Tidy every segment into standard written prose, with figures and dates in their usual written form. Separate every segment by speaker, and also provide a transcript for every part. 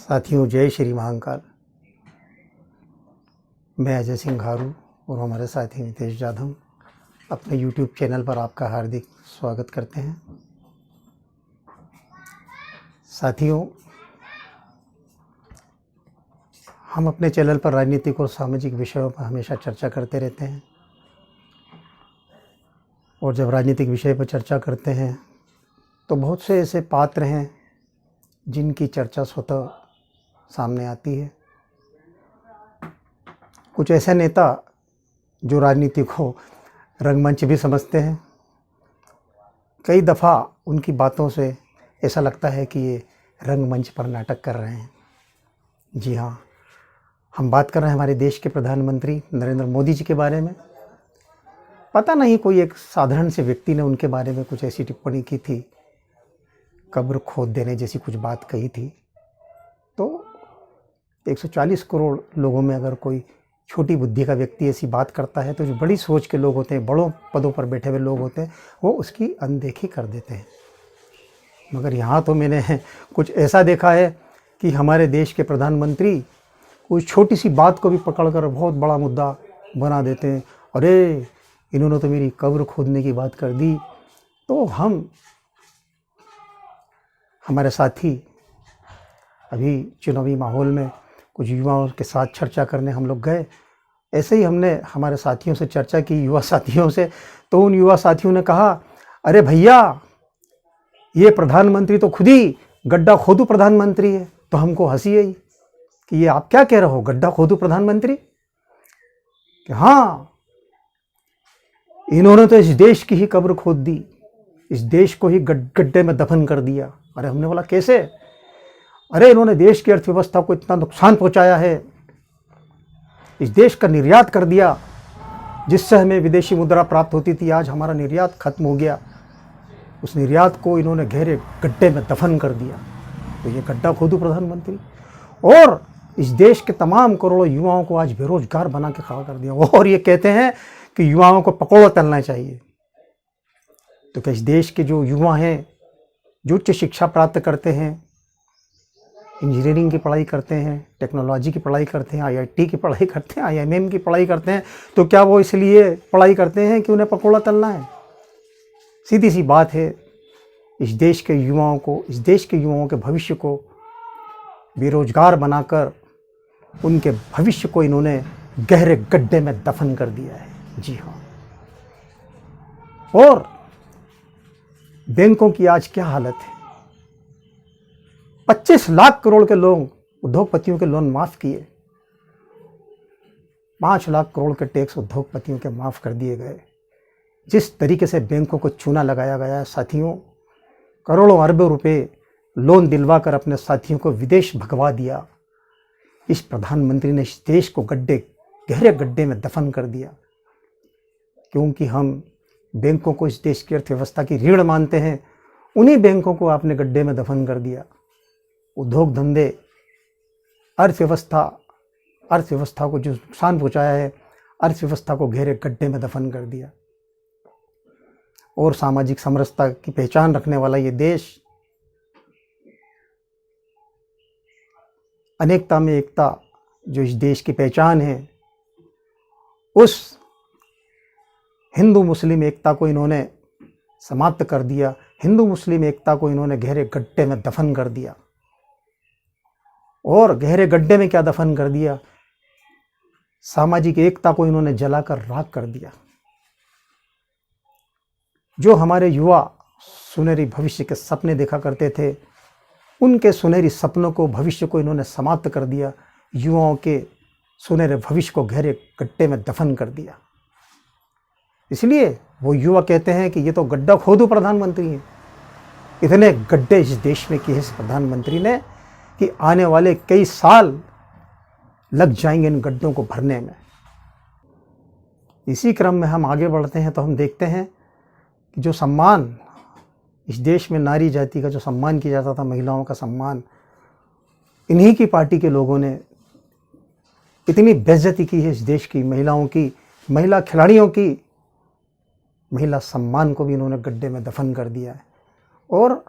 Speaker 1: साथियों, जय श्री महाकाल। मैं अजय सिंह घारू और हमारे साथी नितेश जाधव अपने YouTube चैनल पर आपका हार्दिक स्वागत करते हैं। साथियों, हम अपने चैनल पर राजनीतिक और सामाजिक विषयों पर हमेशा चर्चा करते रहते हैं और जब राजनीतिक विषय पर चर्चा करते हैं तो बहुत से ऐसे पात्र हैं जिनकी चर्चा स्वतः सामने आती है। कुछ ऐसे नेता जो राजनीति को रंगमंच भी समझते हैं। कई दफ़ा उनकी बातों से ऐसा लगता है कि ये रंगमंच पर नाटक कर रहे हैं। जी हाँ, हम बात कर रहे हैं हमारे देश के प्रधानमंत्री नरेंद्र मोदी जी के बारे में। पता नहीं, कोई एक साधारण से व्यक्ति ने उनके बारे में कुछ ऐसी टिप्पणी की थी, कब्र खोद देने जैसी कुछ बात कही थी। तो 140 करोड़ लोगों में अगर कोई छोटी बुद्धि का व्यक्ति ऐसी बात करता है तो जो बड़ी सोच के लोग होते हैं, बड़ों पदों पर बैठे हुए लोग होते हैं, वो उसकी अनदेखी कर देते हैं। मगर यहाँ तो मैंने कुछ ऐसा देखा है कि हमारे देश के प्रधानमंत्री कोई छोटी सी बात को भी पकड़कर बहुत बड़ा मुद्दा बना देते हैं। अरे, इन्होंने तो मेरी कब्र खोदने की बात कर दी। तो हमारे साथी अभी चुनावी माहौल में कुछ युवाओं के साथ चर्चा करने हम लोग गए। ऐसे ही हमने हमारे साथियों से चर्चा की, युवा साथियों से। तो उन युवा साथियों ने कहा, अरे भैया, ये प्रधानमंत्री तो खुद ही गड्ढा खोदू प्रधानमंत्री है। तो हमको हंसी आई कि ये आप क्या कह रहे हो, गड्ढा खोदू प्रधानमंत्री? कि हाँ, इन्होंने तो इस देश की ही कब्र खोद दी, इस देश को ही गड्ढे में दफन कर दिया। अरे, हमने बोला कैसे? अरे, इन्होंने देश की अर्थव्यवस्था को इतना नुकसान पहुंचाया है, इस देश का निर्यात कर दिया, जिससे हमें विदेशी मुद्रा प्राप्त होती थी। आज हमारा निर्यात खत्म हो गया, उस निर्यात को इन्होंने गहरे गड्ढे में दफन कर दिया। तो ये गड्ढा खोदू प्रधानमंत्री। और इस देश के तमाम करोड़ों युवाओं को आज बेरोजगार बना के खड़ा कर दिया। और ये कहते हैं कि युवाओं को पकौड़ा तलना चाहिए। तो क्या इस देश के जो युवा हैं, जो उच्च शिक्षा प्राप्त करते हैं, इंजीनियरिंग की पढ़ाई करते हैं, टेक्नोलॉजी की पढ़ाई करते हैं, IIT की पढ़ाई करते हैं, IIM की पढ़ाई करते हैं, तो क्या वो इसलिए पढ़ाई करते हैं कि उन्हें पकौड़ा तलना है? सीधी सी बात है, इस देश के युवाओं को, इस देश के युवाओं के भविष्य को बेरोजगार बनाकर उनके भविष्य को इन्होंने गहरे गड्ढे में दफन कर दिया है। जी हाँ। और बैंकों की आज क्या हालत है? 25 लाख करोड़ के लोन, उद्योगपतियों के लोन माफ किए। 5 लाख करोड़ के टैक्स उद्योगपतियों के माफ कर दिए गए। जिस तरीके से बैंकों को चूना लगाया गया है साथियों, करोड़ों अरबों रुपए लोन दिलवा कर अपने साथियों को विदेश भगवा दिया। इस प्रधानमंत्री ने इस देश को गहरे गड्ढे में दफन कर दिया। क्योंकि हम बैंकों को इस देश की अर्थव्यवस्था की रीढ़ मानते हैं, उन्हीं बैंकों को आपने गड्ढे में दफन कर दिया। उद्योग धंधे, अर्थव्यवस्था को जो नुकसान पहुंचाया है, अर्थव्यवस्था को गहरे गड्ढे में दफन कर दिया। और सामाजिक समरसता की पहचान रखने वाला ये देश, अनेकता में एकता जो इस देश की पहचान है, उस हिंदू मुस्लिम एकता को इन्होंने समाप्त कर दिया। हिंदू मुस्लिम एकता को इन्होंने गहरे गड्ढे में दफन कर दिया। और गहरे गड्ढे में क्या दफन कर दिया? सामाजिक एकता को इन्होंने जलाकर राख कर दिया। जो हमारे युवा सुनहरी भविष्य के सपने देखा करते थे, उनके सुनहरी सपनों को, भविष्य को इन्होंने समाप्त कर दिया। युवाओं के सुनहरे भविष्य को गहरे गड्ढे में दफन कर दिया। इसलिए वो युवा कहते हैं कि ये तो गड्ढा खोदू प्रधानमंत्री हैं। इतने गड्ढे इस देश में किए इस प्रधानमंत्री ने कि आने वाले कई साल लग जाएंगे इन गड्ढों को भरने में। इसी क्रम में हम आगे बढ़ते हैं तो हम देखते हैं कि जो सम्मान इस देश में नारी जाति का जो सम्मान किया जाता था, महिलाओं का सम्मान, इन्हीं की पार्टी के लोगों ने इतनी बेइज्जती की है इस देश की महिलाओं की, महिला खिलाड़ियों की। महिला सम्मान को भी इन्होंने गड्ढे में दफन कर दिया है। और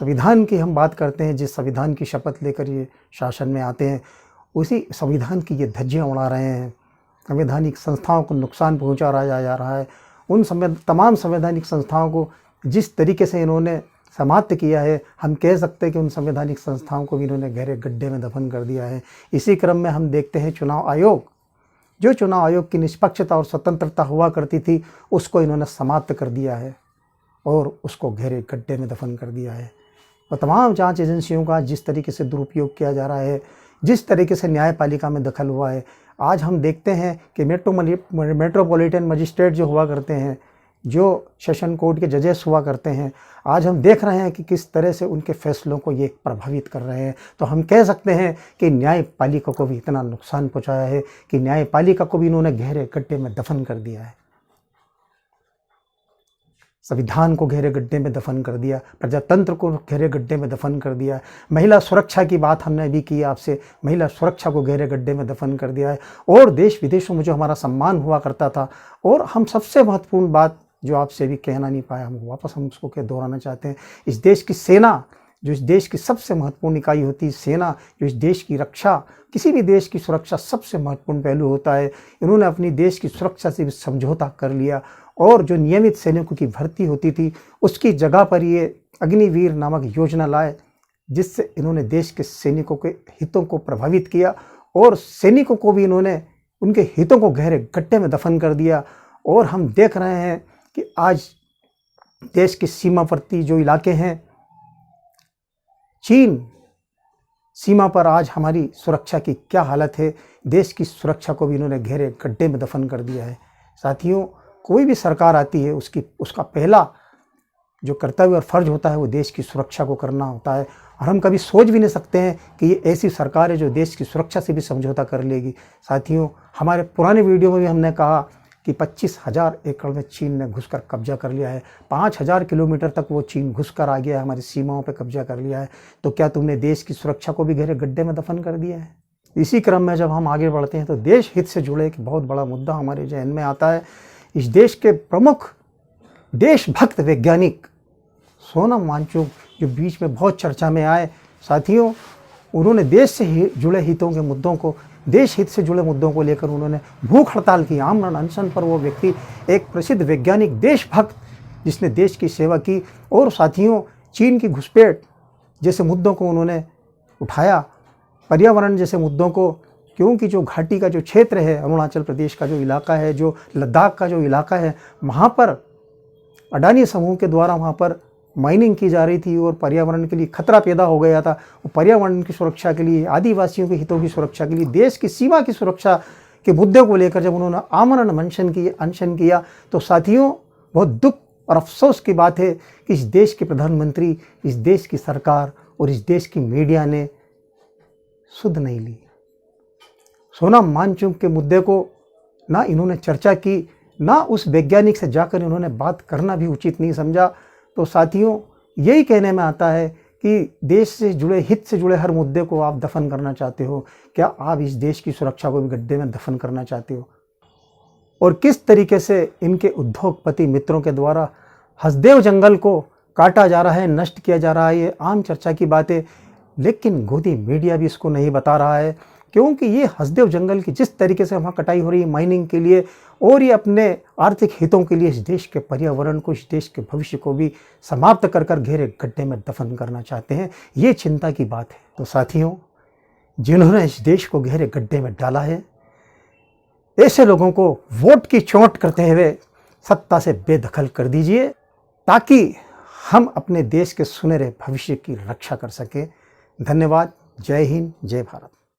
Speaker 1: संविधान की हम बात करते हैं, जिस संविधान की शपथ लेकर ये शासन में आते हैं, उसी संविधान की ये धज्जियाँ उड़ा रहे हैं। संवैधानिक संस्थाओं को नुकसान पहुँचाया जा रहा है। उन तमाम संवैधानिक संस्थाओं को जिस तरीके से इन्होंने समाप्त किया है, हम कह सकते हैं कि उन संवैधानिक संस्थाओं को भी इन्होंने गहरे गड्ढे में दफन कर दिया है। इसी क्रम में हम देखते हैं चुनाव आयोग, जो चुनाव आयोग की निष्पक्षता और स्वतंत्रता हुआ करती थी, उसको इन्होंने समाप्त कर दिया है और उसको गहरे गड्ढे में दफन कर दिया है। और तमाम जांच एजेंसियों का जिस तरीके से दुरुपयोग किया जा रहा है, जिस तरीके से न्यायपालिका में दखल हुआ है, आज हम देखते हैं कि मेट्रोपॉलिटन मजिस्ट्रेट जो हुआ करते हैं, जो सेशन कोर्ट के जजेस हुआ करते हैं, आज हम देख रहे हैं कि किस तरह से उनके फैसलों को ये प्रभावित कर रहे हैं। तो हम कह सकते हैं कि न्यायपालिका को भी इतना नुकसान पहुंचाया है कि न्यायपालिका को भी इन्होंने गहरे गड्ढे में दफन कर दिया है। संविधान को गहरे गड्ढे में दफन कर दिया, प्रजातंत्र को गहरे गड्ढे में दफन कर दिया। महिला सुरक्षा की बात हमने अभी की आपसे, महिला सुरक्षा को गहरे गड्ढे में दफन कर दिया है। और देश विदेशों में जो हमारा सम्मान हुआ करता था, और हम सबसे महत्वपूर्ण बात जो आपसे भी कहना नहीं पाया, हम वापस हम उसको दोहराना चाहते हैं। इस देश की सेना, जो इस देश की सबसे महत्वपूर्ण इकाई होती है, सेना, जो इस देश की रक्षा, किसी भी देश की सुरक्षा सबसे महत्वपूर्ण पहलू होता है, इन्होंने अपनी देश की सुरक्षा से भी समझौता कर लिया। और जो नियमित सैनिकों की भर्ती होती थी, उसकी जगह पर ये अग्निवीर नामक योजना लाए, जिससे इन्होंने देश के सैनिकों के हितों को प्रभावित किया और सैनिकों को भी इन्होंने उनके हितों को गहरे गड्ढे में दफन कर दिया। और हम देख रहे हैं कि आज देश के सीमावर्ती जो इलाके हैं, चीन सीमा पर आज हमारी सुरक्षा की क्या हालत है, देश की सुरक्षा को भी इन्होंने गहरे गड्ढे में दफन कर दिया है। साथियों, कोई भी सरकार आती है, उसका पहला जो कर्तव्य और फर्ज होता है वो देश की सुरक्षा को करना होता है। और हम कभी सोच भी नहीं सकते हैं कि ये ऐसी सरकार है जो देश की सुरक्षा से भी समझौता कर लेगी। साथियों, हमारे पुराने वीडियो में भी हमने कहा कि 25,000 एकड़ में चीन ने घुसकर कब्जा कर लिया है, 5,000 किलोमीटर तक वो चीन घुसकर आ गया है, हमारी सीमाओं पर कब्जा कर लिया है। तो क्या तुमने देश की सुरक्षा को भी गहरे गड्ढे में दफन कर दिया है? इसी क्रम में जब हम आगे बढ़ते हैं तो देश हित से जुड़े एक बहुत बड़ा मुद्दा हमारे जहन में आता है। इस देश के प्रमुख देशभक्त वैज्ञानिक सोनम वांगचुक, जो बीच में बहुत चर्चा में आए, साथियों, उन्होंने देश से जुड़े हितों के मुद्दों को, देश हित से जुड़े मुद्दों को लेकर उन्होंने भूख हड़ताल की, आमरण अनशन पर वो व्यक्ति, एक प्रसिद्ध वैज्ञानिक देशभक्त जिसने देश की सेवा की। और साथियों, चीन की घुसपैठ जैसे मुद्दों को उन्होंने उठाया, पर्यावरण जैसे मुद्दों को, क्योंकि जो घाटी का जो क्षेत्र है, अरुणाचल प्रदेश का जो इलाका है, जो लद्दाख का जो इलाका है, वहाँ पर अडानी समूह के द्वारा वहाँ पर माइनिंग की जा रही थी और पर्यावरण के लिए खतरा पैदा हो गया था। वो पर्यावरण की सुरक्षा के लिए, आदिवासियों के हितों की सुरक्षा के लिए, देश की सीमा की सुरक्षा के मुद्दे को लेकर जब उन्होंने आमरण अनशन किया, तो साथियों, बहुत दुख और अफसोस की बात है कि इस देश के प्रधानमंत्री, इस देश की सरकार और इस देश की मीडिया ने सुध नहीं ली। सोनम वांगचुक के मुद्दे को ना इन्होंने चर्चा की, ना उस वैज्ञानिक से जाकर इन्होंने बात करना भी उचित नहीं समझा। तो साथियों, यही कहने में आता है कि देश से जुड़े, हित से जुड़े हर मुद्दे को आप दफन करना चाहते हो। क्या आप इस देश की सुरक्षा को भी गड्ढे में दफन करना चाहते हो? और किस तरीके से इनके उद्योगपति मित्रों के द्वारा हसदेव जंगल को काटा जा रहा है, नष्ट किया जा रहा है, ये आम चर्चा की बात है। लेकिन गोदी मीडिया भी इसको नहीं बता रहा है, क्योंकि ये हसदेव जंगल की जिस तरीके से वहाँ कटाई हो रही है माइनिंग के लिए, और ये अपने आर्थिक हितों के लिए इस देश के पर्यावरण को, इस देश के भविष्य को भी समाप्त कर गहरे गड्ढे में दफन करना चाहते हैं। ये चिंता की बात है। तो साथियों, जिन्होंने इस देश को गहरे गड्ढे में डाला है, ऐसे लोगों को वोट की चोट करते हुए सत्ता से बेदखल कर दीजिए, ताकि हम अपने देश के सुनहरे भविष्य की रक्षा कर सकें। धन्यवाद। जय हिंद, जय भारत।